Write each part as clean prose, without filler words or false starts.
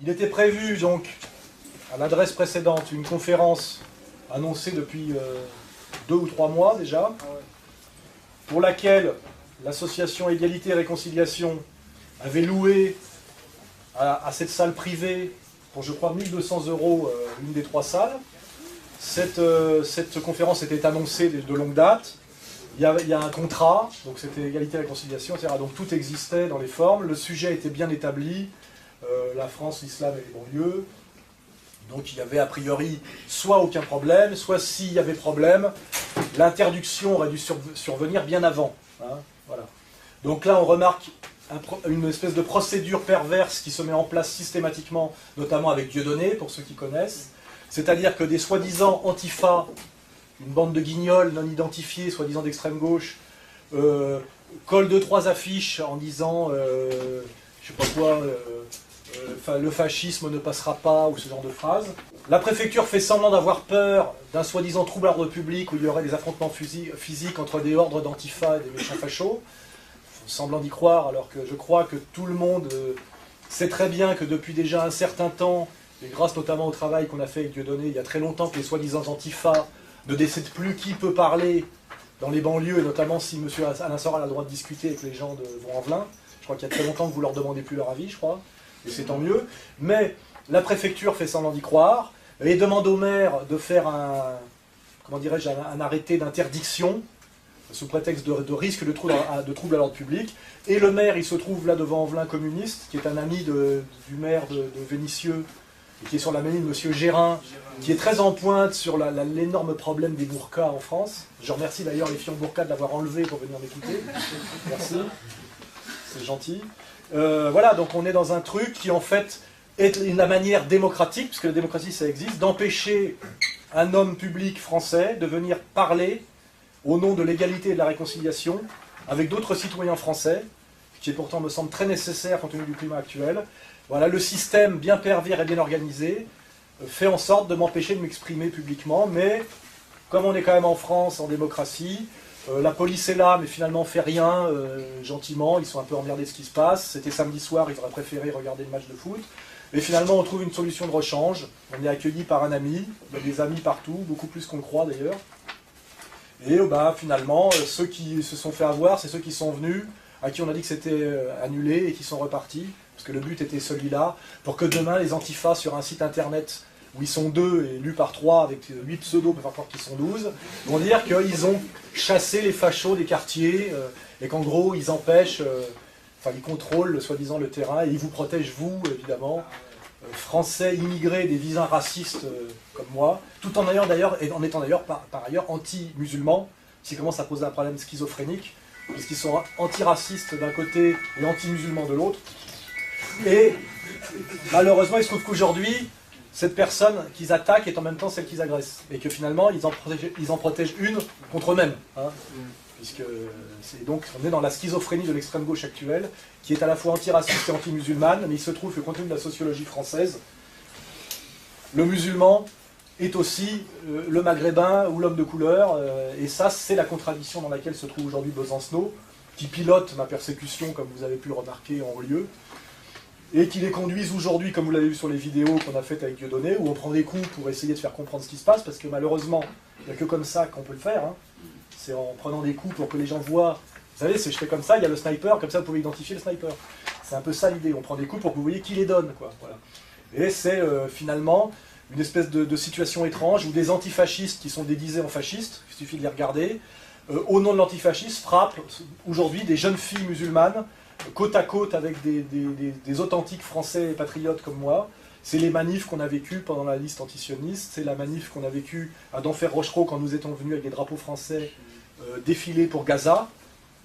Il était prévu donc, à l'adresse précédente, une conférence annoncée depuis 2 ou 3 mois déjà, pour laquelle l'association Égalité et Réconciliation avait loué à cette salle privée, pour je crois 1200 € une des 3 salles. Cette conférence était annoncée de longue date. Il y a un contrat, donc c'était Égalité et Réconciliation, etc. Donc tout existait dans les formes, le sujet était bien établi, la France, l'islam et les banlieues. Donc il y avait a priori soit aucun problème, soit s'il y avait problème, l'interdiction aurait dû survenir bien avant. Hein, voilà. Donc là on remarque une espèce de procédure perverse qui se met en place systématiquement, notamment avec Dieudonné, pour ceux qui connaissent. C'est-à-dire que des soi-disant antifa, une bande de guignols non identifiés, soi-disant d'extrême gauche, collent 2-3 affiches en disant, je sais pas quoi, le fascisme ne passera pas, ou ce genre de phrases. La préfecture fait semblant d'avoir peur d'un soi-disant trouble à l'ordre public où il y aurait des affrontements physiques entre des ordres d'antifa et des méchants fachos. Semblant d'y croire, alors que je crois que tout le monde sait très bien que depuis déjà un certain temps, et grâce notamment au travail qu'on a fait avec Dieudonné, il y a très longtemps que les soi-disant antifa ne décèdent plus qui peut parler dans les banlieues, et notamment si M. Alain Soral a le droit de discuter avec les gens de Vaux-en-Velin. Je crois qu'il y a très longtemps que vous leur demandez plus leur avis, je crois, et c'est tant mieux. Mais la préfecture fait semblant d'y croire, et demande au maire de faire un arrêté d'interdiction, sous prétexte de risque de trouble à l'ordre public. Et le maire, il se trouve là devant Vaux-en-Velin communiste, qui est un ami du maire de Vénissieux, et qui est sur la mairie de M. Gérin, qui est très en pointe sur l'énorme problème des burkas en France. Je remercie d'ailleurs les filles en burqa de l'avoir enlevé pour venir m'écouter. Merci, c'est gentil. Voilà, donc on est dans un truc qui en fait est la manière démocratique, puisque la démocratie ça existe, d'empêcher un homme public français de venir parler au nom de l'égalité et de la réconciliation, avec d'autres citoyens français, qui pourtant me semble très nécessaire compte tenu du climat actuel. Voilà, le système bien pervers et bien organisé fait en sorte de m'empêcher de m'exprimer publiquement, mais comme on est quand même en France, en démocratie, la police est là, mais finalement fait rien, gentiment, ils sont un peu emmerdés de ce qui se passe. C'était samedi soir, ils auraient préféré regarder le match de foot. Et finalement, on trouve une solution de rechange. On est accueilli par un ami, il y a des amis partout, beaucoup plus qu'on le croit d'ailleurs. Et finalement, ceux qui se sont fait avoir, c'est ceux qui sont venus, à qui on a dit que c'était annulé et qui sont repartis, parce que le but était celui-là, pour que demain, les antifas sur un site internet où ils sont 2 et lus par 3 avec 8 pseudos, pour faire croire qu'ils sont 12, vont dire qu'ils ont chassé les fachos des quartiers et qu'en gros, ils empêchent, ils contrôlent soi-disant le terrain et ils vous protègent, vous, évidemment, Français immigrés des visins racistes comme moi, tout en étant d'ailleurs par ailleurs anti-musulmans, ce qui commence à poser un problème schizophrénique, puisqu'ils sont antiracistes d'un côté et anti-musulmans de l'autre. Et malheureusement, il se trouve qu'aujourd'hui, cette personne qu'ils attaquent est en même temps celle qu'ils agressent. Et que finalement, ils en protègent une contre eux-mêmes. Hein, puisque donc on est dans la schizophrénie de l'extrême gauche actuelle, qui est à la fois antiraciste et anti-musulmane, mais il se trouve que compte tenu de la sociologie française, le musulman est aussi le maghrébin ou l'homme de couleur, et ça c'est la contradiction dans laquelle se trouve aujourd'hui Besancenot, qui pilote ma persécution, comme vous avez pu le remarquer en haut lieu, et qui les conduisent aujourd'hui, comme vous l'avez vu sur les vidéos qu'on a faites avec Dieudonné, où on prend des coups pour essayer de faire comprendre ce qui se passe, parce que malheureusement, il n'y a que comme ça qu'on peut le faire, hein. C'est en prenant des coups pour que les gens voient. Vous savez, je fais comme ça, il y a le sniper, comme ça vous pouvez identifier le sniper. C'est un peu ça l'idée, on prend des coups pour que vous voyez qui les donne, quoi. Voilà. Et c'est finalement une espèce de situation étrange où des antifascistes qui sont déguisés en fascistes, il suffit de les regarder, au nom de l'antifascisme, frappent aujourd'hui des jeunes filles musulmanes, côte à côte avec des authentiques Français patriotes comme moi. C'est les manifs qu'on a vécues pendant la liste antisioniste, c'est la manif qu'on a vécue à Denfert-Rochereau quand nous étions venus avec des drapeaux français défiler pour Gaza.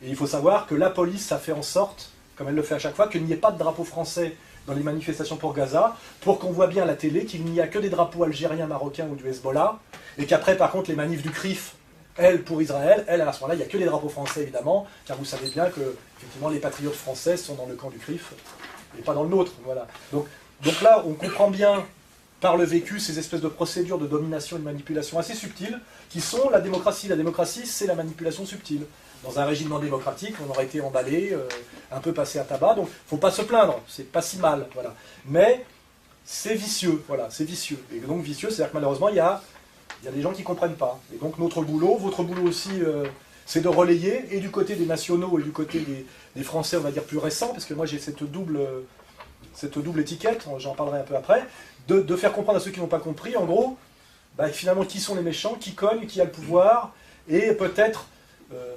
Et il faut savoir que la police a fait en sorte, comme elle le fait à chaque fois, qu'il n'y ait pas de drapeau français dans les manifestations pour Gaza, pour qu'on voit bien à la télé qu'il n'y a que des drapeaux algériens, marocains ou du Hezbollah, et qu'après, par contre, les manifs du CRIF, elles, pour Israël, elles, à ce moment-là, il n'y a que les drapeaux français, évidemment, car vous savez bien que, effectivement, les patriotes français sont dans le camp du CRIF, et pas dans le nôtre, voilà. Donc là, on comprend bien, par le vécu, ces espèces de procédures de domination et de manipulation assez subtiles, qui sont la démocratie. La démocratie, c'est la manipulation subtile. Dans un régime non démocratique, on aurait été emballé, un peu passé à tabac, donc il ne faut pas se plaindre, c'est pas si mal, voilà. Mais c'est vicieux, voilà, c'est vicieux. Et donc vicieux, c'est-à-dire que malheureusement, il y a des gens qui ne comprennent pas. Et donc notre boulot, votre boulot aussi, c'est de relayer, et du côté des nationaux et du côté des Français, on va dire plus récents, parce que moi j'ai cette double étiquette, j'en parlerai un peu après, de faire comprendre à ceux qui n'ont pas compris, en gros, bah, finalement, qui sont les méchants, qui cognent, qui a le pouvoir, et peut-être,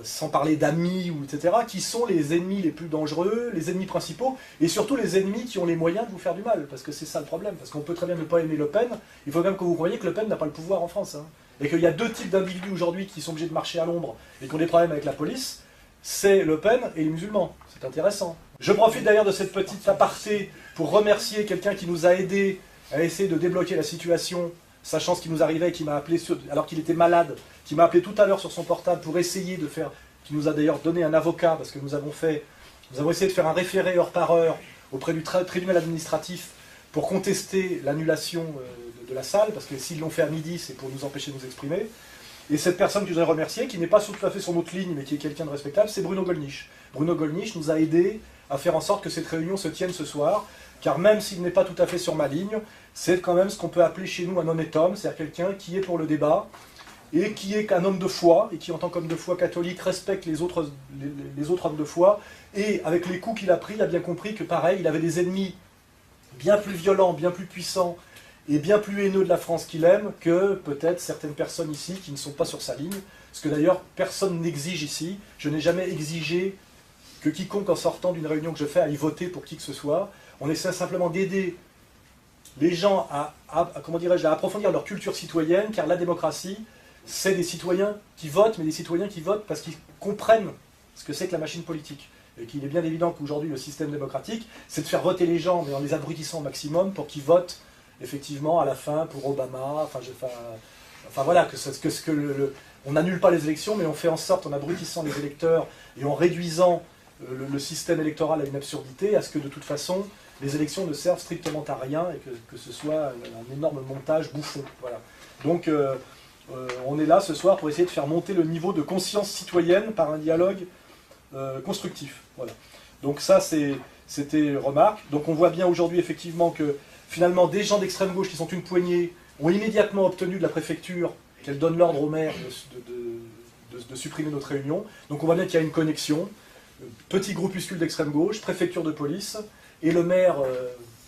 sans parler d'amis, etc., qui sont les ennemis les plus dangereux, les ennemis principaux, et surtout les ennemis qui ont les moyens de vous faire du mal, parce que c'est ça le problème, parce qu'on peut très bien ne pas aimer Le Pen, il faut quand même que vous croyiez que Le Pen n'a pas le pouvoir en France, hein, et qu'il y a deux types d'individus aujourd'hui qui sont obligés de marcher à l'ombre, et qui ont des problèmes avec la police, c'est Le Pen et les musulmans, c'est intéressant. Je profite d'ailleurs de cette petite aparté pour remercier quelqu'un qui nous a aidés à essayer de débloquer la situation, sachant ce qui nous arrivait, qui m'a appelé alors qu'il était malade, qui m'a appelé tout à l'heure sur son portable pour essayer de faire, qui nous a d'ailleurs donné un avocat, parce que nous avons essayé de faire un référé heure par heure auprès du tribunal administratif pour contester l'annulation de la salle, parce que s'ils l'ont fait à midi, c'est pour nous empêcher de nous exprimer. Et cette personne que je voudrais remercier, qui n'est pas tout à fait sur notre ligne, mais qui est quelqu'un de respectable, c'est Bruno Gollnisch. Bruno Gollnisch nous a aidés à faire en sorte que cette réunion se tienne ce soir, car même s'il n'est pas tout à fait sur ma ligne, c'est quand même ce qu'on peut appeler chez nous un honnête homme, c'est-à-dire quelqu'un qui est pour le débat, et qui est un homme de foi, et qui en tant qu'homme de foi catholique respecte les autres hommes de foi, et avec les coups qu'il a pris, il a bien compris que pareil, il avait des ennemis bien plus violents, bien plus puissants, et bien plus haineux de la France qu'il aime que peut-être certaines personnes ici qui ne sont pas sur sa ligne, parce que d'ailleurs personne n'exige ici, je n'ai jamais exigé que quiconque en sortant d'une réunion que je fais aille voter pour qui que ce soit. On essaie simplement d'aider les gens comment dirais-je, à approfondir leur culture citoyenne, car la démocratie, c'est des citoyens qui votent, mais des citoyens qui votent parce qu'ils comprennent ce que c'est que la machine politique. Et qu'il est bien évident qu'aujourd'hui le système démocratique, c'est de faire voter les gens, mais en les abrutissant au maximum pour qu'ils votent effectivement à la fin pour Obama, enfin voilà, on n'annule pas les élections, mais on fait en sorte, en abrutissant les électeurs et en réduisant le système électoral à une absurdité, à ce que de toute façon, les élections ne servent strictement à rien et que ce soit un énorme montage bouffon. Voilà. Donc on est là ce soir pour essayer de faire monter le niveau de conscience citoyenne par un dialogue constructif. Voilà. Donc ça, c'était remarque. Donc on voit bien aujourd'hui effectivement que finalement des gens d'extrême gauche qui sont une poignée ont immédiatement obtenu de la préfecture qu'elle donne l'ordre au maire de supprimer notre réunion. Donc on voit bien qu'il y a une connexion. Petit groupuscule d'extrême gauche, préfecture de police, et le maire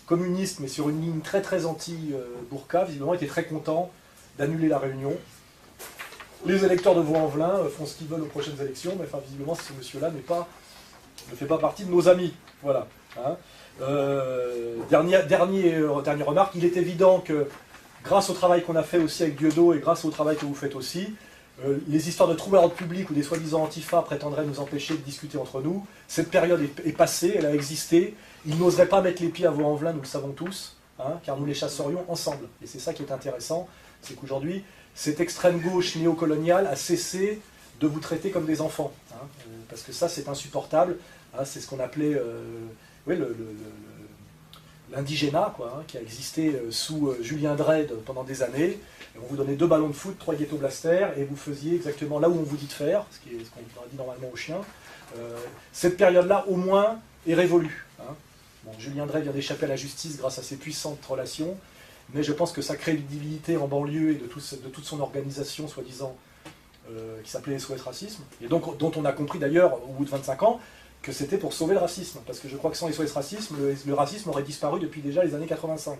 communiste, mais sur une ligne très très anti-Bourka, visiblement était très content d'annuler la réunion. Les électeurs de Vaux-en-Velin font ce qu'ils veulent aux prochaines élections, mais enfin visiblement ce monsieur-là ne fait pas partie de nos amis. Voilà. Hein. Dernière remarque, il est évident que grâce au travail qu'on a fait aussi avec Dieudo et grâce au travail que vous faites aussi, les histoires de troubles à l'ordre public ou des soi-disant antifa prétendraient nous empêcher de discuter entre nous. Cette période est passée, elle a existé. Ils n'oseraient pas mettre les pieds à Vaux-en-Velin, nous le savons tous, hein, car nous les chasserions ensemble. Et c'est ça qui est intéressant, c'est qu'aujourd'hui, cette extrême gauche néocoloniale a cessé de vous traiter comme des enfants. Hein, parce que ça, c'est insupportable. Hein, c'est ce qu'on appelait l'indigénat, hein, qui a existé sous Julien Dreyde pendant des années. Et on vous donnait 2 ballons de foot, 3 ghetto blasters, et vous faisiez exactement là où on vous dit de faire, ce qu'on dit normalement aux chiens. Cette période-là, au moins, est révolue. Hein. Bon, Julien Dreyde vient d'échapper à la justice grâce à ses puissantes relations, mais je pense que sa crédibilité en banlieue et de toute son organisation, soi-disant, qui s'appelait SOS Racisme, et donc, dont on a compris d'ailleurs, au bout de 25 ans, que c'était pour sauver le racisme, parce que je crois que sans SOS Racisme, le racisme aurait disparu depuis déjà les années 85.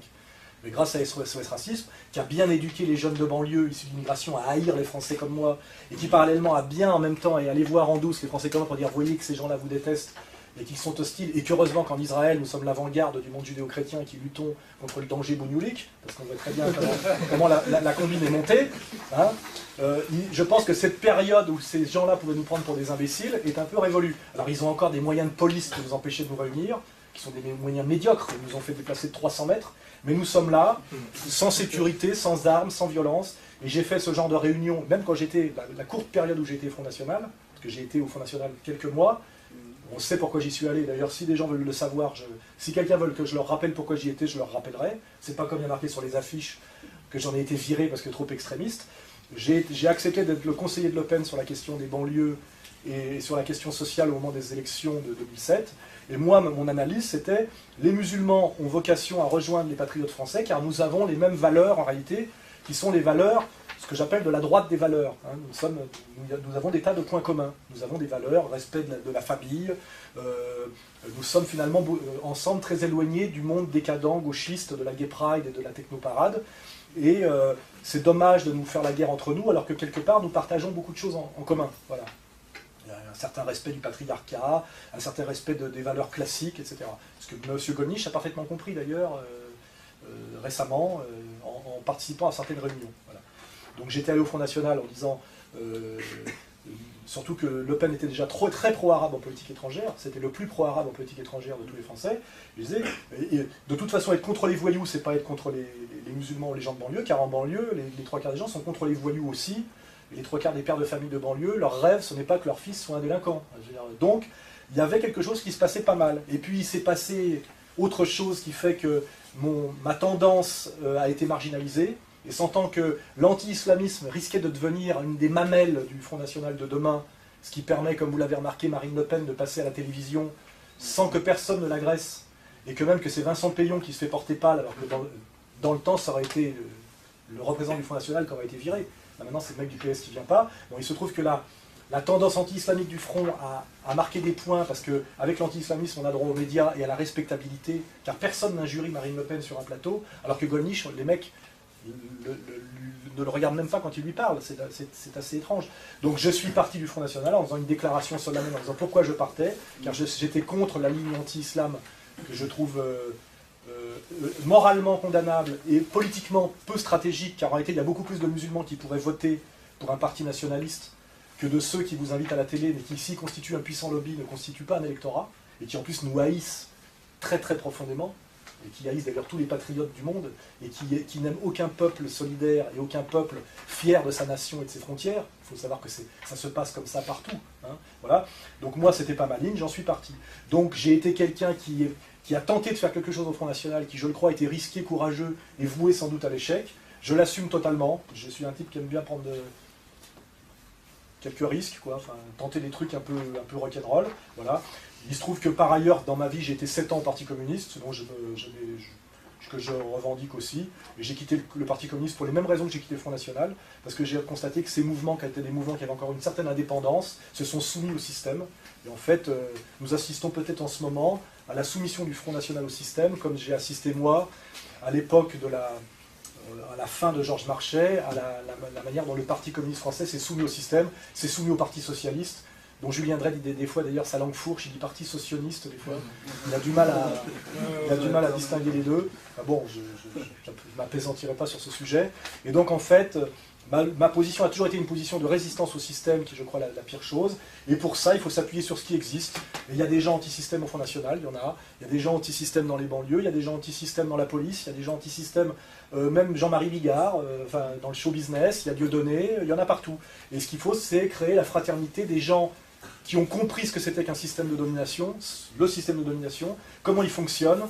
Mais grâce à SOS Racisme, qui a bien éduqué les jeunes de banlieue issus de l'immigration à haïr les Français comme moi, et qui parallèlement a bien en même temps, et aller voir en douce les Français comme moi pour dire, voyez que ces gens-là vous détestent, et qu'ils sont hostiles, et qu'heureusement qu'en Israël, nous sommes l'avant-garde du monde judéo-chrétien et qui luttons contre le danger bougnoulique, parce qu'on voit très bien comment la combine est montée. Hein. Je pense que cette période où ces gens-là pouvaient nous prendre pour des imbéciles est un peu révolue. Alors ils ont encore des moyens de police pour nous empêcher de nous réunir, qui sont des moyens médiocres, ils nous ont fait déplacer de 300 mètres, mais nous sommes là, sans sécurité, sans armes, sans violence, et j'ai fait ce genre de réunion, même quand j'étais, la courte période où j'étais au Front National, parce que j'ai été au Front National quelques mois. On sait pourquoi j'y suis allé. D'ailleurs, si des gens veulent le savoir, si quelqu'un veut que je leur rappelle pourquoi j'y étais, je leur rappellerai. C'est pas comme il y a marqué sur les affiches que j'en ai été viré parce que trop extrémiste. J'ai accepté d'être le conseiller de Le Pen sur la question des banlieues et sur la question sociale au moment des élections de 2007. Et moi, mon analyse, c'était les musulmans ont vocation à rejoindre les patriotes français car nous avons les mêmes valeurs en réalité, qui sont les valeurs, ce que j'appelle de la droite des valeurs. Hein. Nous avons des tas de points communs. Nous avons des valeurs, respect de la famille. Nous sommes finalement ensemble très éloignés du monde décadent, gauchiste, de la gay pride et de la technoparade. Et c'est dommage de nous faire la guerre entre nous, alors que quelque part, nous partageons beaucoup de choses en commun. Voilà. Il y a un certain respect du patriarcat, un certain respect des valeurs classiques, etc. Ce que M. Gollnisch a parfaitement compris d'ailleurs récemment, en participant à certaines réunions. Voilà. Donc j'étais allé au Front National en disant, surtout que Le Pen était déjà très pro-arabe en politique étrangère, c'était le plus pro-arabe en politique étrangère de tous les Français. Je disais, de toute façon, être contre les voyous, c'est pas être contre les musulmans ou les gens de banlieue, car en banlieue, les trois quarts des gens sont contre les voyous aussi. Et les trois quarts des pères de famille de banlieue, leur rêve, ce n'est pas que leur fils soit un délinquant. Donc, il y avait quelque chose qui se passait pas mal. Et puis, il s'est passé autre chose qui fait que ma tendance a été marginalisée. Et sentant que l'anti-islamisme risquait de devenir une des mamelles du Front National de demain, ce qui permet, comme vous l'avez remarqué, Marine Le Pen de passer à la télévision sans que personne ne l'agresse, et que même que c'est Vincent Peillon qui se fait porter pâle, alors que dans le temps, ça aurait été le représentant du Front National qui aurait été viré. Là, maintenant, c'est le mec du PS qui ne vient pas. Bon, il se trouve que la tendance anti-islamique du Front a marqué des points, parce qu'avec l'anti-islamisme, on a droit aux médias et à la respectabilité, car personne n'injurie Marine Le Pen sur un plateau, alors que Gollnisch, les mecs ne le regardent même pas quand il lui parle. C'est assez étrange. Donc je suis parti du Front National en faisant une déclaration solennelle en disant pourquoi je partais, car j'étais contre la ligne anti-islam que je trouve moralement condamnable et politiquement peu stratégique, car en réalité il y a beaucoup plus de musulmans qui pourraient voter pour un parti nationaliste que de ceux qui vous invitent à la télé, mais qui ici constituent un puissant lobby, ne constituent pas un électorat, et qui en plus nous haïssent très très profondément, et qui haïssent d'ailleurs tous les patriotes du monde, et qui n'aiment aucun peuple solidaire et aucun peuple fier de sa nation et de ses frontières. Il faut savoir que ça se passe comme ça partout. Hein, voilà. Donc moi, c'était pas ma ligne, j'en suis parti. Donc j'ai été quelqu'un qui a tenté de faire quelque chose au Front National, qui, je le crois, était risqué, courageux et voué sans doute à l'échec. Je l'assume totalement. Je suis un type qui aime bien prendre quelques risques, quoi. Enfin, tenter des trucs un peu rock'n'roll. Voilà. Il se trouve que par ailleurs, dans ma vie, j'ai été 7 ans au Parti communiste, que je revendique aussi. Et j'ai quitté le Parti communiste pour les mêmes raisons que j'ai quitté le Front National, parce que j'ai constaté que ces mouvements, qui étaient des mouvements qui avaient encore une certaine indépendance, se sont soumis au système. Et en fait, nous assistons peut-être en ce moment à la soumission du Front National au système, comme j'ai assisté moi, à l'époque à la fin de Georges Marchais, à la manière dont le Parti communiste français s'est soumis au système, s'est soumis au Parti socialiste, dont Julien Drey dit des fois d'ailleurs sa langue fourche, il dit parti socialiste des fois. Il a du mal à distinguer les deux. Enfin bon, je ne m'apaisantirai pas sur ce sujet. Et donc en fait, ma position a toujours été une position de résistance au système, qui est, je crois, la pire chose. Et pour ça, il faut s'appuyer sur ce qui existe. Et il y a des gens anti-système au Front National, il y en a. Il y a des gens anti-système dans les banlieues, il y a des gens anti-système dans la police, il y a des gens anti-système, même Jean-Marie Bigard, dans le show business, il y a Dieudonné, il y en a partout. Et ce qu'il faut, c'est créer la fraternité des gens qui ont compris ce que c'était qu'un système de domination, le système de domination, comment il fonctionne,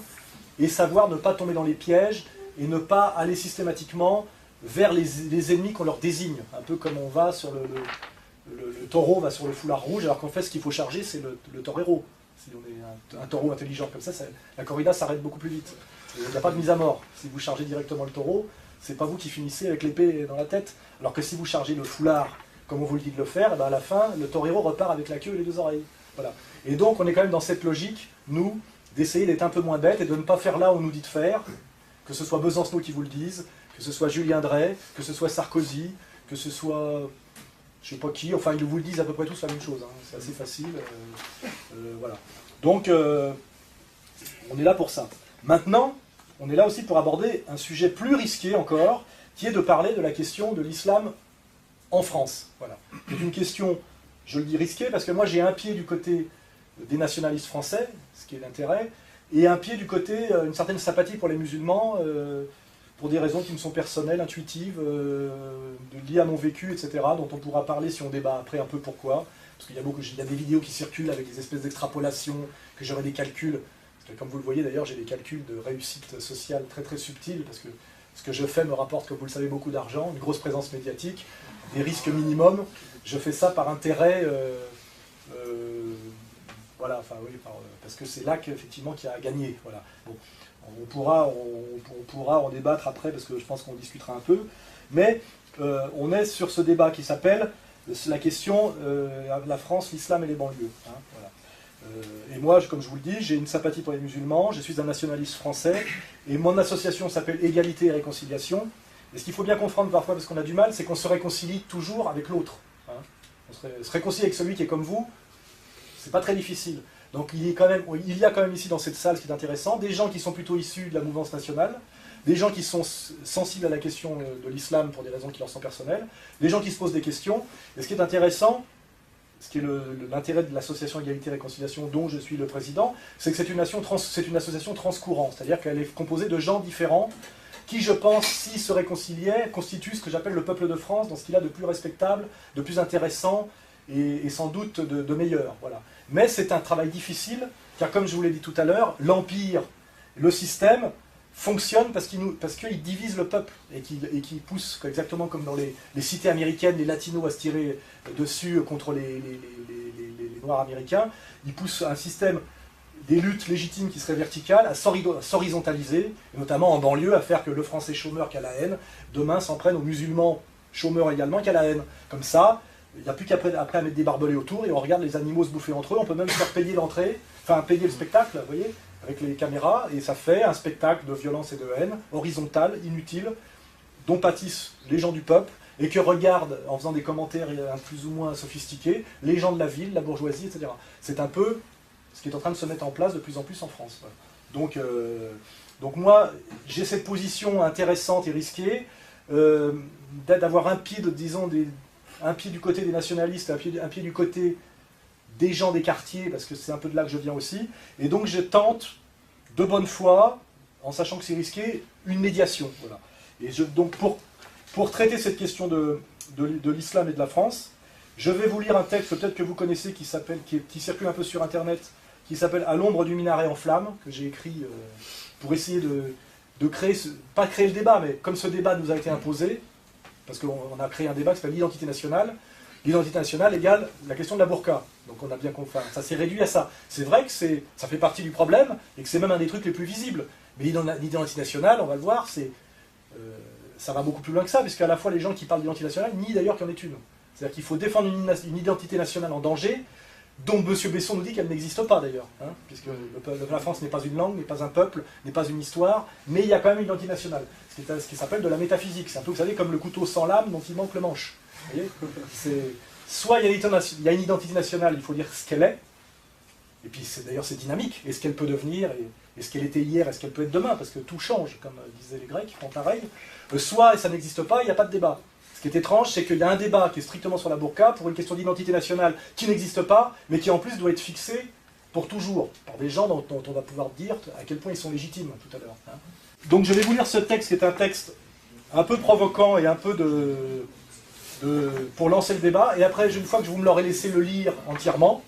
et savoir ne pas tomber dans les pièges, et ne pas aller systématiquement vers les ennemis qu'on leur désigne. Un peu comme on va sur le taureau va sur le foulard rouge, alors qu'en fait ce qu'il faut charger c'est le torero. Si on est un taureau intelligent comme ça, la corrida s'arrête beaucoup plus vite. Il n'y a pas de mise à mort. Si vous chargez directement le taureau, c'est pas vous qui finissez avec l'épée dans la tête. Alors que si vous chargez le foulard, comme on vous le dit de le faire, et ben à la fin, le torero repart avec la queue et les 2 oreilles. Voilà. Et donc on est quand même dans cette logique, nous, d'essayer d'être un peu moins bêtes et de ne pas faire là où on nous dit de faire, que ce soit Besancenot qui vous le dise, que ce soit Julien Drey, que ce soit Sarkozy, que ce soit je ne sais pas qui, enfin ils vous le disent à peu près tous la même chose, hein. C'est assez facile. Voilà. Donc on est là pour ça. Maintenant, on est là aussi pour aborder un sujet plus risqué encore, qui est de parler de la question de l'islam en France. Voilà. C'est une question, je le dis risquée, parce que moi j'ai un pied du côté des nationalistes français, ce qui est l'intérêt, et un pied du côté, une certaine sympathie pour les musulmans, pour des raisons qui me sont personnelles, intuitives, liées à mon vécu, etc., dont on pourra parler si on débat après un peu pourquoi. Parce qu'il y a des vidéos qui circulent avec des espèces d'extrapolations, que j'aurai des calculs. Parce que comme vous le voyez d'ailleurs, j'ai des calculs de réussite sociale très très subtils, parce que ce que je fais me rapporte, comme vous le savez, beaucoup d'argent, une grosse présence médiatique, des risques minimums. Je fais ça par intérêt Voilà, enfin oui, parce que c'est là qu'effectivement qui a gagné. Voilà. Bon, on pourra en débattre après, parce que je pense qu'on discutera un peu. Mais on est sur ce débat qui s'appelle la question la France, l'islam et les banlieues. Hein, voilà. Et moi, comme je vous le dis, j'ai une sympathie pour les musulmans, je suis un nationaliste français, et mon association s'appelle Égalité et Réconciliation. Et ce qu'il faut bien comprendre parfois, parce qu'on a du mal, c'est qu'on se réconcilie toujours avec l'autre. Hein. On se réconcilie avec celui qui est comme vous, c'est pas très difficile. Donc il y a quand même ici dans cette salle, ce qui est intéressant, des gens qui sont plutôt issus de la mouvance nationale, des gens qui sont sensibles à la question de l'islam pour des raisons qui leur sont personnelles, des gens qui se posent des questions. Et ce qui est intéressant, ce qui est l'intérêt de l'association Égalité et Réconciliation dont je suis le président, c'est que c'est une association transcourant, c'est-à-dire qu'elle est composée de gens différents qui, je pense, s'ils se réconciliaient, constituent ce que j'appelle le peuple de France, dans ce qu'il a de plus respectable, de plus intéressant et sans doute de meilleur. Voilà. Mais c'est un travail difficile, car comme je vous l'ai dit tout à l'heure, l'empire, le système, fonctionne parce qu'il divise le peuple et qu'il pousse, exactement comme dans les cités américaines, les latinos à se tirer dessus contre les noirs américains, il pousse un système des luttes légitimes qui seraient verticales à s'horizontaliser, et notamment en banlieue, à faire que le français chômeur qui a la haine, demain s'en prenne aux musulmans chômeurs également qui a la haine. Comme ça, il n'y a plus qu'après à mettre des barbelés autour, et on regarde les animaux se bouffer entre eux, on peut même faire payer l'entrée, enfin payer le spectacle, vous voyez, avec les caméras, et ça fait un spectacle de violence et de haine, horizontal, inutile, dont pâtissent les gens du peuple, et que regardent, en faisant des commentaires plus ou moins sophistiqués, les gens de la ville, la bourgeoisie, etc. C'est un peu ce qui est en train de se mettre en place de plus en plus en France. Donc moi, j'ai cette position intéressante et risquée, d'avoir un pied, un pied du côté des nationalistes, un pied du côté des gens des quartiers, parce que c'est un peu de là que je viens aussi, et donc je tente, de bonne foi, en sachant que c'est risqué, une médiation. Voilà. Et donc pour traiter cette question de l'islam et de la France, je vais vous lire un texte, peut-être que vous connaissez, qui circule un peu sur Internet, qui s'appelle « À l'ombre du minaret en flammes », que j'ai écrit pour essayer de créer, pas créer le débat, mais comme ce débat nous a été imposé, parce qu'on a créé un débat qui s'appelle l'identité nationale. L'identité nationale égale la question de la burqa. Donc on a bien compris, ça s'est réduit à ça. C'est vrai que ça fait partie du problème, et que c'est même un des trucs les plus visibles. Mais l'identité nationale, on va le voir, ça va beaucoup plus loin que ça, puisqu'à la fois les gens qui parlent d'identité nationale nient d'ailleurs qu'il y en ait une. C'est-à-dire qu'il faut défendre une identité nationale en danger, dont M. Besson nous dit qu'elle n'existe pas d'ailleurs, hein, puisque la France n'est pas une langue, n'est pas un peuple, n'est pas une histoire, mais il y a quand même une identité nationale, ce qui s'appelle de la métaphysique. C'est un peu, vous savez, comme le couteau sans lame dont il manque le manche. Vous voyez, soit il y a une identité nationale, il faut dire ce qu'elle est, et puis d'ailleurs c'est dynamique, et ce qu'elle peut devenir, et ce qu'elle était hier, et ce qu'elle peut être demain, parce que tout change, comme disaient les Grecs, font pareil. Soit ça n'existe pas, il n'y a pas de débat. Ce qui est étrange, c'est qu'il y a un débat qui est strictement sur la burqa pour une question d'identité nationale qui n'existe pas, mais qui en plus doit être fixée pour toujours, par des gens dont on va pouvoir dire à quel point ils sont légitimes tout à l'heure. Hein. Donc je vais vous lire ce texte qui est un texte un peu provoquant et un peu pour lancer le débat, et après, une fois que vous me l'aurez laissé le lire entièrement,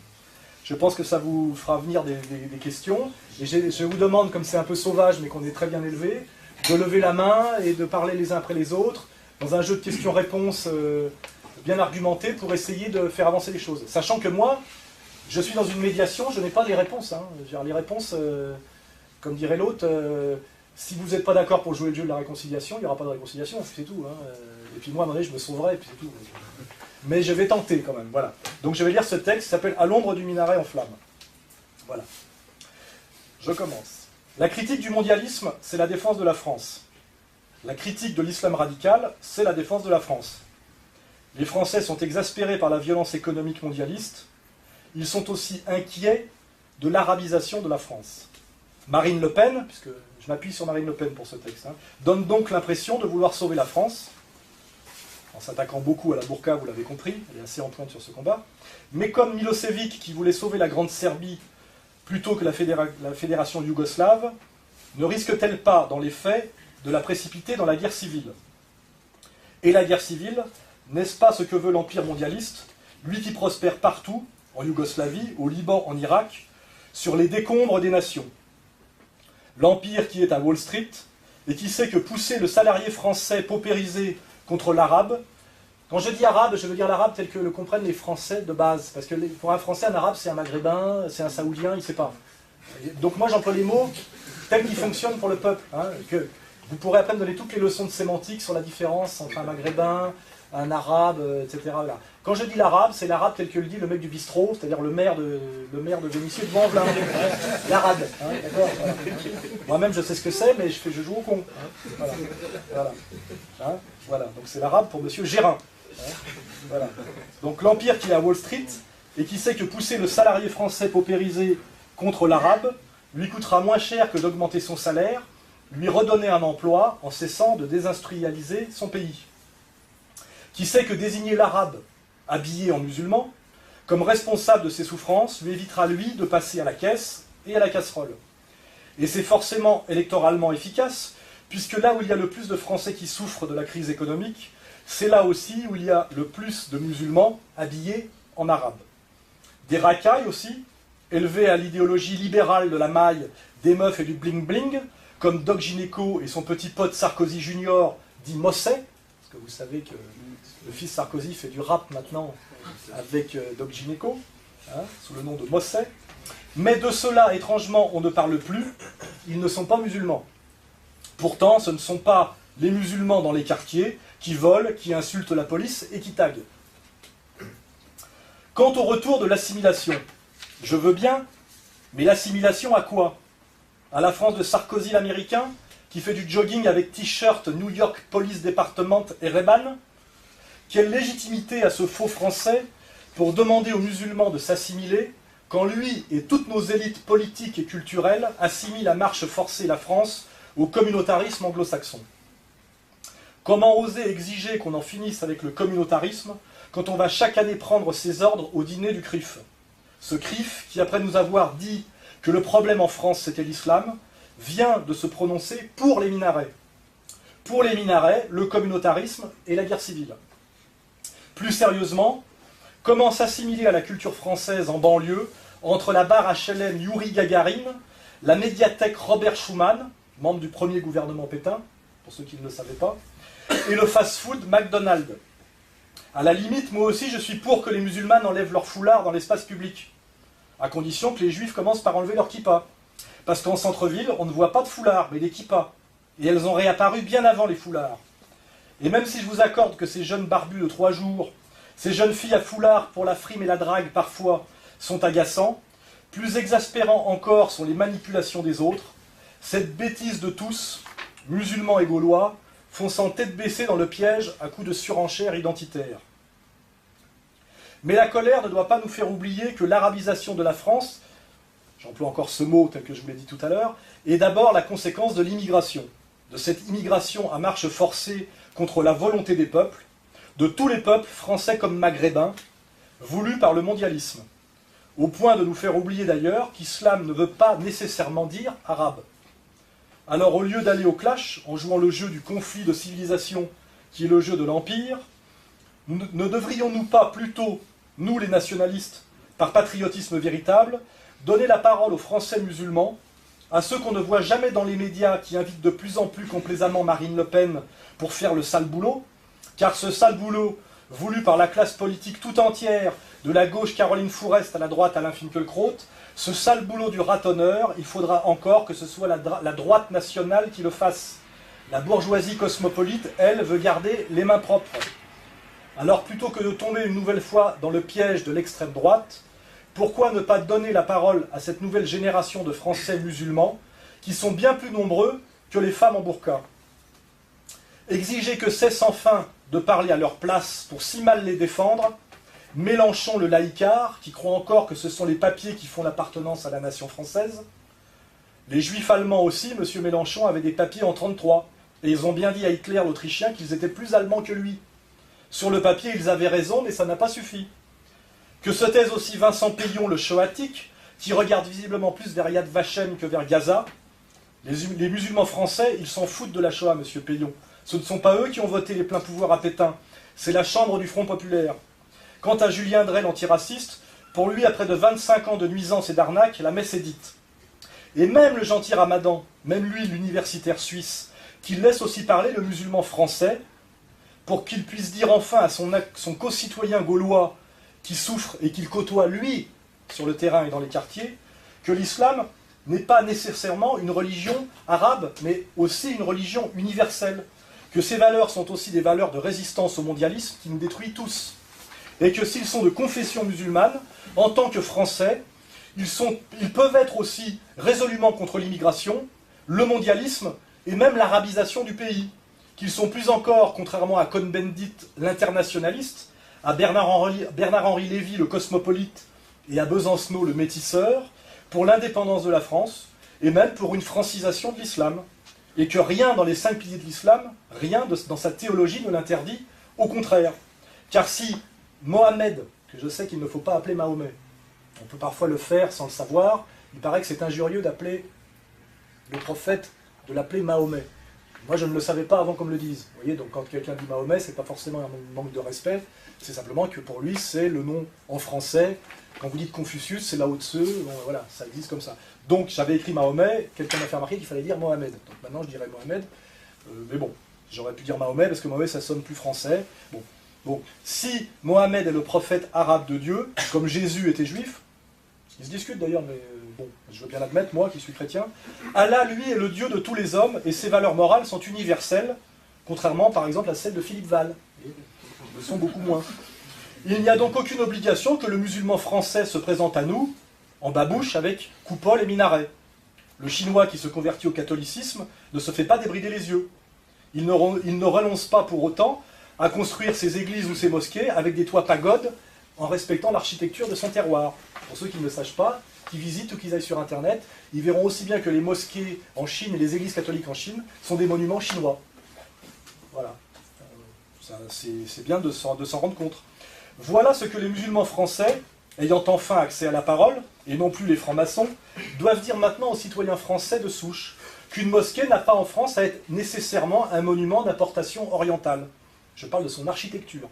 je pense que ça vous fera venir des questions, et je vous demande, comme c'est un peu sauvage mais qu'on est très bien élevé, de lever la main et de parler les uns après les autres, dans un jeu de questions-réponses bien argumenté pour essayer de faire avancer les choses. Sachant que moi, je suis dans une médiation, je n'ai pas les réponses. Hein. Les réponses, comme dirait l'autre, si vous n'êtes pas d'accord pour jouer le jeu de la réconciliation, il n'y aura pas de réconciliation, c'est tout. Hein. Et puis moi, à un moment donné, je me sauverai, et puis c'est tout. Mais je vais tenter quand même, voilà. Donc je vais lire ce texte qui s'appelle « À l'ombre du minaret en flammes ». Voilà. Je commence. La critique du mondialisme, c'est la défense de la France. La critique de l'islam radical, c'est la défense de la France. Les Français sont exaspérés par la violence économique mondialiste. Ils sont aussi inquiets de l'arabisation de la France. Marine Le Pen, puisque je m'appuie sur Marine Le Pen pour ce texte, hein, donne donc l'impression de vouloir sauver la France, en s'attaquant beaucoup à la burqa, vous l'avez compris, elle est assez en pointe sur ce combat. Mais comme Milosevic, qui voulait sauver la Grande Serbie plutôt que la fédération yougoslave, ne risque-t-elle pas, dans les faits, de la précipiter dans la guerre civile? Et la guerre civile, n'est-ce pas ce que veut l'empire mondialiste, lui qui prospère partout, en Yougoslavie, au Liban, en Irak, sur les décombres des nations? L'empire qui est à Wall Street, et qui sait que pousser le salarié français paupérisé contre l'arabe, Quand je dis arabe, je veux dire l'arabe tel que le comprennent les Français de base. Parce que pour un Français, un arabe, c'est un maghrébin, c'est un saoudien, il ne sait pas. Donc moi, j'emploie les mots tels qu'ils fonctionnent pour le peuple. Hein, que vous pourrez après me donner toutes les leçons de sémantique sur la différence entre un maghrébin, un arabe, etc. Voilà. Quand je dis l'arabe, c'est l'arabe tel que le dit le mec du bistrot, c'est-à-dire le maire de Vénissieux de Vanvelin. L'arabe. Hein, d'accord, voilà. Moi-même, je sais ce que c'est, mais je joue au con. Hein, voilà. Voilà. Hein, voilà. Donc c'est l'arabe pour monsieur Gérin. Hein, voilà. Donc l'empire qui est à Wall Street et qui sait que pousser le salarié français paupérisé contre l'arabe lui coûtera moins cher que d'augmenter son salaire, lui redonner un emploi en cessant de désindustrialiser son pays. Qui sait que désigner l'arabe habillé en musulman comme responsable de ses souffrances lui évitera, lui, de passer à la caisse et à la casserole. Et c'est forcément électoralement efficace, puisque là où il y a le plus de Français qui souffrent de la crise économique, c'est là aussi où il y a le plus de musulmans habillés en arabe. Des racailles aussi, élevés à l'idéologie libérale de la maille, des meufs et du bling-bling, comme Doc Gineco et son petit pote Sarkozy Junior, dit Mosset, parce que vous savez que le fils Sarkozy fait du rap maintenant avec Doc Gineco, hein, sous le nom de Mosset. Mais de cela, étrangement, on ne parle plus, ils ne sont pas musulmans. Pourtant, ce ne sont pas les musulmans dans les quartiers qui volent, qui insultent la police et qui taguent. Quant au retour de l'assimilation, je veux bien, mais l'assimilation à quoi? À la France de Sarkozy l'américain, qui fait du jogging avec t-shirt New York Police Department et Ray-Ban? Quelle légitimité a ce faux français pour demander aux musulmans de s'assimiler quand lui et toutes nos élites politiques et culturelles assimilent à marche forcée la France au communautarisme anglo-saxon? Comment oser exiger qu'on en finisse avec le communautarisme quand on va chaque année prendre ses ordres au dîner du CRIF? Ce CRIF, qui après nous avoir dit que le problème en France c'était l'islam, vient de se prononcer pour les minarets. Pour les minarets, le communautarisme et la guerre civile. Plus sérieusement, comment s'assimiler à la culture française en banlieue entre la barre HLM Yuri Gagarin, la médiathèque Robert Schuman, membre du premier gouvernement Pétain, pour ceux qui ne le savaient pas, et le fast-food McDonald's? À la limite, moi aussi, je suis pour que les musulmanes enlèvent leur foulard dans l'espace public, à condition que les juifs commencent par enlever leur kippa. Parce qu'en centre-ville, on ne voit pas de foulard, mais des kippas. Et elles ont réapparu bien avant les foulards. Et même si je vous accorde que ces jeunes barbus de 3 jours, ces jeunes filles à foulard pour la frime et la drague parfois, sont agaçants, plus exaspérants encore sont les manipulations des autres, cette bêtise de tous, musulmans et gaulois, fonçant tête baissée dans le piège à coups de surenchère identitaire. Mais la colère ne doit pas nous faire oublier que l'arabisation de la France, j'emploie encore ce mot tel que je vous l'ai dit tout à l'heure, est d'abord la conséquence de l'immigration, de cette immigration à marche forcée contre la volonté des peuples, de tous les peuples, français comme maghrébins, voulus par le mondialisme, au point de nous faire oublier d'ailleurs qu'islam ne veut pas nécessairement dire arabe. Alors au lieu d'aller au clash, en jouant le jeu du conflit de civilisation qui est le jeu de l'Empire, ne devrions-nous pas plutôt, nous les nationalistes, par patriotisme véritable, donner la parole aux Français musulmans, à ceux qu'on ne voit jamais dans les médias qui invitent de plus en plus complaisamment Marine Le Pen pour faire le sale boulot, car ce sale boulot, voulu par la classe politique tout entière, de la gauche Caroline Fourest à la droite Alain Finkielkraut, ce sale boulot du ratonneur, il faudra encore que ce soit la droite nationale qui le fasse. La bourgeoisie cosmopolite, elle, veut garder les mains propres. Alors plutôt que de tomber une nouvelle fois dans le piège de l'extrême droite, pourquoi ne pas donner la parole à cette nouvelle génération de Français musulmans, qui sont bien plus nombreux que les femmes en burqa? Exiger que cessent enfin de parler à leur place pour si mal les défendre Mélenchon le laïcard, qui croit encore que ce sont les papiers qui font l'appartenance à la nation française. Les juifs allemands aussi, M. Mélenchon avait des papiers en 1933, et ils ont bien dit à Hitler l'Autrichien qu'ils étaient plus allemands que lui. Sur le papier, ils avaient raison, mais ça n'a pas suffi. Que se taise aussi Vincent Peillon, le shoatique, qui regarde visiblement plus vers Yad Vashem que vers Gaza. Les musulmans français, ils s'en foutent de la Shoah, M. Peillon. Ce ne sont pas eux qui ont voté les pleins pouvoirs à Pétain, c'est la Chambre du Front Populaire. Quant à Julien Drey, l'antiraciste, pour lui, après de 25 ans de nuisances et d'arnaques, la messe est dite. Et même le gentil Ramadan, même lui, l'universitaire suisse, qui laisse aussi parler le musulman français, pour qu'il puisse dire enfin à son concitoyen gaulois qui souffre et qu'il côtoie lui sur le terrain et dans les quartiers, que l'islam n'est pas nécessairement une religion arabe, mais aussi une religion universelle, que ces valeurs sont aussi des valeurs de résistance au mondialisme qui nous détruit tous, et que s'ils sont de confession musulmane, en tant que Français, ils peuvent être aussi résolument contre l'immigration, le mondialisme et même l'arabisation du pays, qu'ils sont plus encore, contrairement à Cohn-Bendit, l'internationaliste, à Bernard-Henri Lévy, le cosmopolite, et à Besancenot, le métisseur, pour l'indépendance de la France, et même pour une francisation de l'islam. Et que rien dans les 5 piliers de l'islam, rien dans sa théologie ne l'interdit, au contraire. Car si Mohammed, que je sais qu'il ne faut pas appeler Mahomet, on peut parfois le faire sans le savoir, il paraît que c'est injurieux d'appeler le prophète, de l'appeler Mahomet. Moi, je ne le savais pas avant qu'on me le dise. Vous voyez, donc quand quelqu'un dit Mahomet, c'est pas forcément un manque de respect, c'est simplement que pour lui, c'est le nom en français. Quand vous dites Confucius, c'est Lao Tse, bon, voilà, ça existe comme ça. Donc, j'avais écrit Mahomet, quelqu'un m'a fait remarquer qu'il fallait dire Mohamed. Donc maintenant, je dirais Mohamed, mais bon, j'aurais pu dire Mahomet, parce que Mahomet, ça sonne plus français. Bon, si Mohamed est le prophète arabe de Dieu, comme Jésus était juif, ils se discutent d'ailleurs, mais bon, je veux bien l'admettre, moi qui suis chrétien, Allah, lui, est le Dieu de tous les hommes, et ses valeurs morales sont universelles, contrairement, par exemple, à celles de Philippe Val. Elles le sont beaucoup moins. Il n'y a donc aucune obligation que le musulman français se présente à nous, en babouche, avec coupole et minaret. Le chinois qui se convertit au catholicisme ne se fait pas débrider les yeux. Il ne renonce pas pour autant à construire ses églises ou ses mosquées avec des toits pagodes, en respectant l'architecture de son terroir. Pour ceux qui ne le sachent pas, qui visitent ou qui aillent sur Internet, ils verront aussi bien que les mosquées en Chine et les églises catholiques en Chine sont des monuments chinois. Voilà. C'est bien de s'en rendre compte. Voilà ce que les musulmans français, ayant enfin accès à la parole, et non plus les francs-maçons, doivent dire maintenant aux citoyens français de souche, qu'une mosquée n'a pas en France à être nécessairement un monument d'importation orientale. Je parle de son architecture.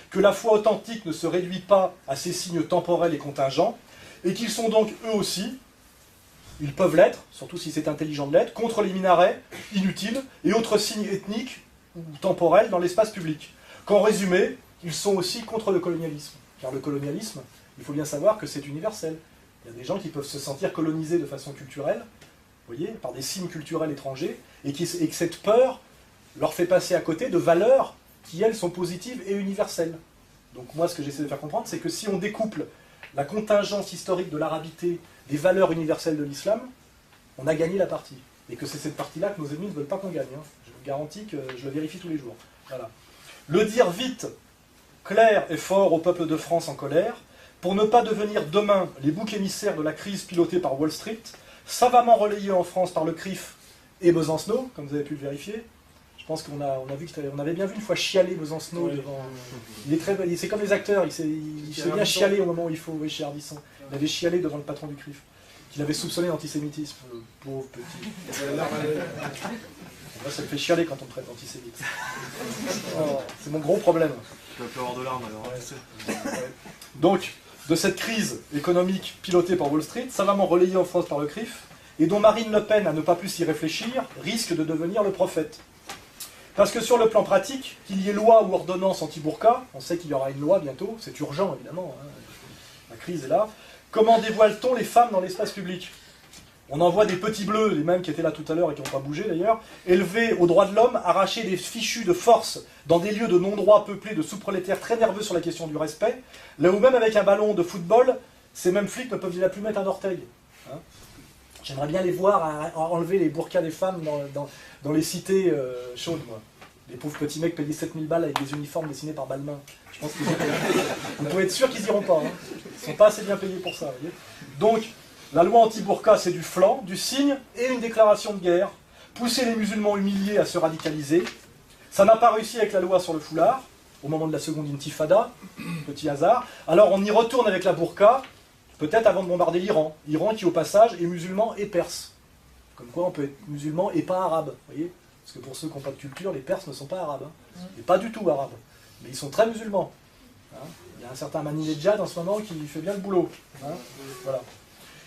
Que la foi authentique ne se réduit pas à ces signes temporels et contingents, et qu'ils sont donc eux aussi, ils peuvent l'être, surtout si c'est intelligent de l'être, contre les minarets inutiles et autres signes ethniques ou temporels dans l'espace public. Qu'en résumé, ils sont aussi contre le colonialisme. Car le colonialisme, il faut bien savoir que c'est universel. Il y a des gens qui peuvent se sentir colonisés de façon culturelle, vous voyez, par des signes culturels étrangers, et que cette peur leur fait passer à côté de valeurs qui, elles, sont positives et universelles. Donc moi, ce que j'essaie de faire comprendre, c'est que si on découple la contingence historique de l'arabité des valeurs universelles de l'islam, on a gagné la partie. Et que c'est cette partie-là que nos ennemis ne veulent pas qu'on gagne. Hein. Je vous garantis que je le vérifie tous les jours. Voilà. Le dire vite, clair et fort au peuple de France en colère, pour ne pas devenir demain les boucs émissaires de la crise pilotée par Wall Street, savamment relayée en France par le CRIF et Besancenot, comme vous avez pu le vérifier. Je pense qu'on on avait bien vu une fois chialer Besancenot devant. Il est très, c'est comme les acteurs, il sait bien chialer au moment où il faut. Oui, chez Ardisson. Il avait chialé devant le patron du CRIF, qu'il avait soupçonné d'antisémitisme. Pauvre petit. Moi, ça me fait chialer quand on me traite d'antisémite. Oh, c'est mon gros problème. Tu vas plus avoir de larmes alors. Ouais. Donc, de cette crise économique pilotée par Wall Street, savamment relayée en France par le CRIF, et dont Marine Le Pen, à ne pas plus y réfléchir, risque de devenir le prophète. Parce que sur le plan pratique, qu'il y ait loi ou ordonnance anti-burqa, on sait qu'il y aura une loi bientôt, c'est urgent évidemment, hein, la crise est là, comment dévoile-t-on les femmes dans l'espace public? On envoie des petits bleus, les mêmes qui étaient là tout à l'heure et qui n'ont pas bougé d'ailleurs, élevés aux droits de l'homme, arracher des fichus de force dans des lieux de non-droit peuplés de sous-prolétaires très nerveux sur la question du respect, là où même avec un ballon de football, ces mêmes flics ne peuvent déjà plus mettre un orteil. Hein. J'aimerais bien les voir à enlever les burqas des femmes dans les cités chaudes, moi. Les pauvres petits mecs payés 7000 balles avec des uniformes dessinés par Balmain. Je pense qu'ils iront. Vous pouvez être sûr qu'ils iront pas. Hein. Ils sont pas assez bien payés pour ça. Vous voyez. Donc, la loi anti-burqa, c'est du flanc, du signe et une déclaration de guerre. Pousser les musulmans humiliés à se radicaliser. Ça n'a pas réussi avec la loi sur le foulard, au moment de la seconde intifada, petit hasard. Alors on y retourne avec la burqa, peut-être avant de bombarder l'Iran. Iran qui, au passage, est musulman et perse. Comme quoi on peut être musulman et pas arabe, vous voyez. Parce que pour ceux qui n'ont pas de culture, les Perses ne sont pas arabes. Hein. Et pas du tout arabes. Mais ils sont très musulmans. Hein. Il y a un certain Ahmadinejad en ce moment qui fait bien le boulot. Hein. Voilà.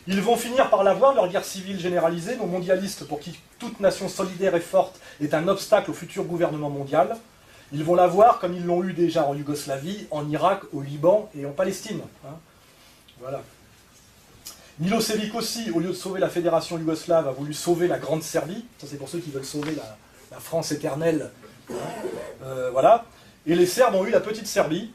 Ils vont finir par l'avoir, leur guerre civile généralisée, nos mondialistes, pour qui toute nation solidaire et forte est un obstacle au futur gouvernement mondial. Ils vont l'avoir comme ils l'ont eu déjà en Yougoslavie, en Irak, au Liban et en Palestine. Hein. Voilà. Milosevic aussi, au lieu de sauver la fédération yougoslave, a voulu sauver la Grande Serbie. Ça, c'est pour ceux qui veulent sauver la France éternelle. Voilà. Et les Serbes ont eu la petite Serbie,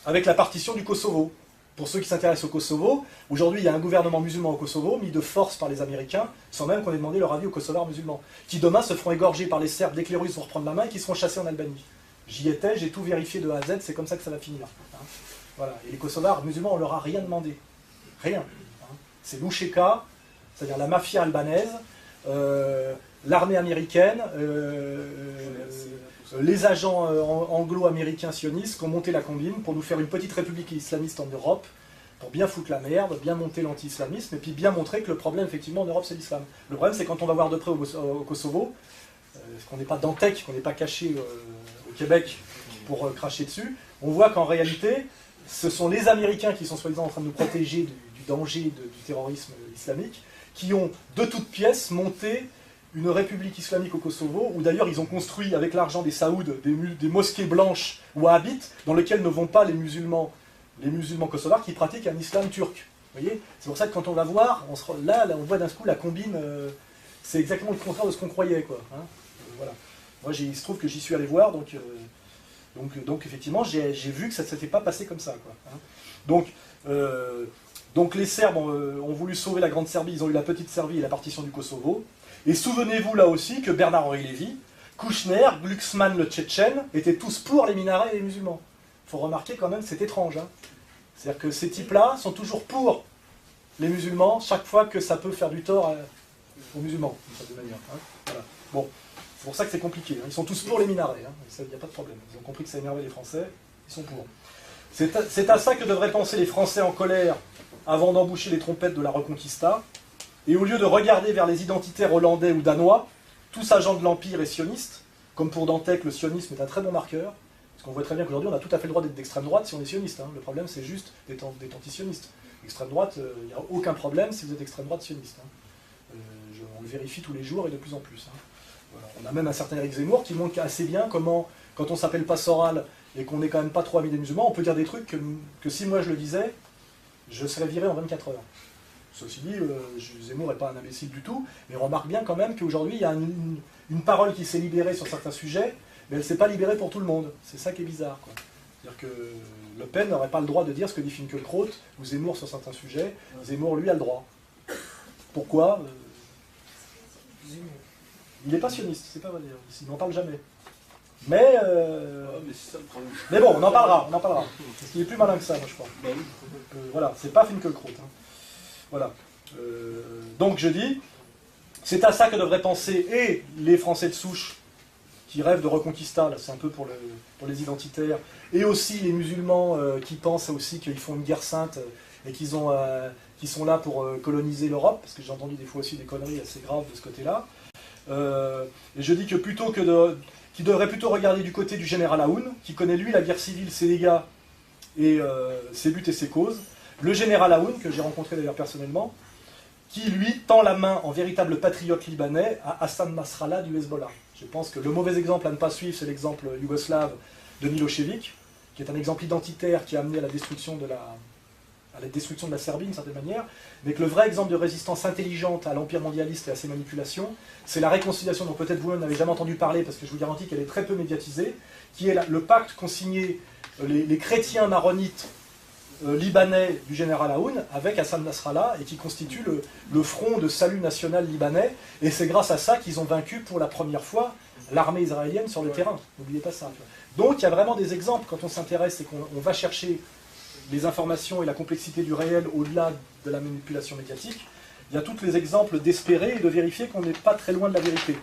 avec la partition du Kosovo. Pour ceux qui s'intéressent au Kosovo, aujourd'hui, il y a un gouvernement musulman au Kosovo, mis de force par les Américains, sans même qu'on ait demandé leur avis aux Kosovars musulmans, qui demain se feront égorger par les Serbes dès que les Russes vont reprendre la main et qui seront chassés en Albanie. J'y étais, j'ai tout vérifié de A à Z, c'est comme ça que ça va finir. Hein. Voilà. Et les Kosovars musulmans, on leur a rien demandé. Rien. Hein. C'est l'Oucheka, c'est-à-dire la mafia albanaise, l'armée américaine, les agents anglo-américains sionistes qui ont monté la combine pour nous faire une petite république islamiste en Europe, pour bien foutre la merde, bien monter l'anti-islamisme, et puis bien montrer que le problème, effectivement, en Europe, c'est l'islam. Le problème, c'est quand on va voir de près au Kosovo, qu'on n'est pas Dantec, qu'on n'est pas caché au Québec pour cracher dessus, on voit qu'en réalité, ce sont les Américains qui sont soi-disant en train de nous protéger du danger du terrorisme islamique, qui ont de toutes pièces monté une république islamique au Kosovo, où d'ailleurs ils ont construit avec l'argent des Saouds des mosquées blanches wahhabites, dans lesquelles ne vont pas les musulmans kosovars qui pratiquent un islam turc. Vous voyez, c'est pour ça que quand on va voir, là on voit d'un coup la combine, c'est exactement le contraire de ce qu'on croyait, quoi. Hein. Voilà. Moi, il se trouve que j'y suis allé voir, donc effectivement, j'ai vu que ça ne s'était pas passé comme ça, quoi. Hein. Donc les Serbes ont voulu sauver la Grande Serbie, ils ont eu la Petite Serbie et la partition du Kosovo. Et souvenez-vous là aussi que Bernard-Henri Lévy, Kouchner, Glucksmann le Tchétchène, étaient tous pour les minarets et les musulmans. Il faut remarquer quand même, c'est étrange. Hein. C'est-à-dire que ces types-là sont toujours pour les musulmans, chaque fois que ça peut faire du tort aux musulmans, d'une certaine manière. Hein. Voilà. Bon, c'est pour ça que c'est compliqué. Hein. Ils sont tous pour les minarets, hein. Il n'y a pas de problème. Ils ont compris que ça énervait les Français, ils sont pour. C'est à ça que devraient penser les Français en colère avant d'emboucher les trompettes de la Reconquista. Et au lieu de regarder vers les identitaires hollandais ou danois, tous agents de l'Empire et sionistes, comme pour Dantec, le sionisme est un très bon marqueur, parce qu'on voit très bien qu'aujourd'hui on a tout à fait le droit d'être d'extrême droite si on est sioniste. Hein. Le problème c'est juste d'être anti-sioniste. Extrême droite, il n'y a aucun problème si vous êtes extrême droite sioniste. Hein. On le vérifie tous les jours et de plus en plus. Hein. Voilà. On a même un certain Éric Zemmour qui montre assez bien comment, quand on s'appelle pas Soral et qu'on n'est quand même pas trop ami des musulmans, on peut dire des trucs que si moi je le disais, je serais viré en 24 heures. Ceci dit, Zemmour n'est pas un imbécile du tout, mais on remarque bien quand même qu'aujourd'hui, il y a une parole qui s'est libérée sur certains sujets, mais elle ne s'est pas libérée pour tout le monde. C'est ça qui est bizarre, quoi. C'est-à-dire que Le Pen n'aurait pas le droit de dire ce que dit Finkielkraut ou Zemmour sur certains sujets. Zemmour, lui, a le droit. Pourquoi Il n'est pas sioniste, c'est pas vrai, il n'en parle jamais. Mais bon, on en parlera. Parce qu'il est plus malin que ça, moi, je crois. Voilà, c'est pas Finkielkraut. Hein. Voilà. Donc je dis, c'est à ça que devraient penser et les Français de souche qui rêvent de Reconquista, là c'est un peu pour les identitaires, et aussi les musulmans qui pensent aussi qu'ils font une guerre sainte et qui sont là pour coloniser l'Europe, parce que j'ai entendu des fois aussi des conneries assez graves de ce côté-là. Et je dis que qu'ils devraient plutôt regarder du côté du général Aoun, qui connaît lui la guerre civile, ses dégâts et ses buts et ses causes. Le général Aoun, que j'ai rencontré d'ailleurs personnellement, qui lui tend la main en véritable patriote libanais à Hassan Nasrallah du Hezbollah. Je pense que le mauvais exemple à ne pas suivre, c'est l'exemple yougoslave de Milosevic, qui est un exemple identitaire qui a amené à la destruction de la Serbie d'une certaine manière, mais que le vrai exemple de résistance intelligente à l'empire mondialiste et à ses manipulations, c'est la réconciliation dont peut-être vous-même n'avez jamais entendu parler, parce que je vous garantis qu'elle est très peu médiatisée, qui est le pacte qu'ont signé les chrétiens maronites libanais du général Aoun avec Hassan Nasrallah et qui constitue le front de salut national libanais, et c'est grâce à ça qu'ils ont vaincu pour la première fois l'armée israélienne sur le terrain. N'oubliez pas ça. Donc il y a vraiment des exemples quand on s'intéresse et qu'on va chercher les informations et la complexité du réel au-delà de la manipulation médiatique. Il y a tous les exemples d'espérer et de vérifier qu'on n'est pas très loin de la vérité.